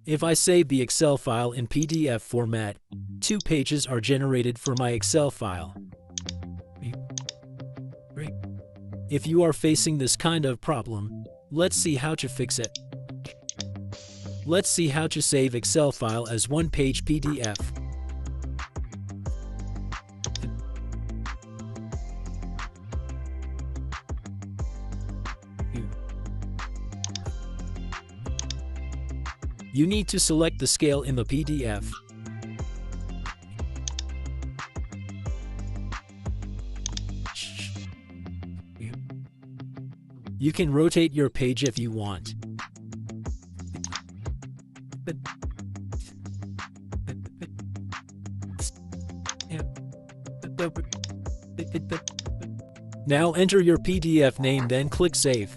If I save the Excel file in PDF format, 2 pages are generated for my Excel file. If you are facing this kind of problem, let's see how to fix it. Let's see how to save Excel file as one-page PDF. You need to select the scale in the PDF. You can rotate your page if you want. Now enter your PDF name, then click Save.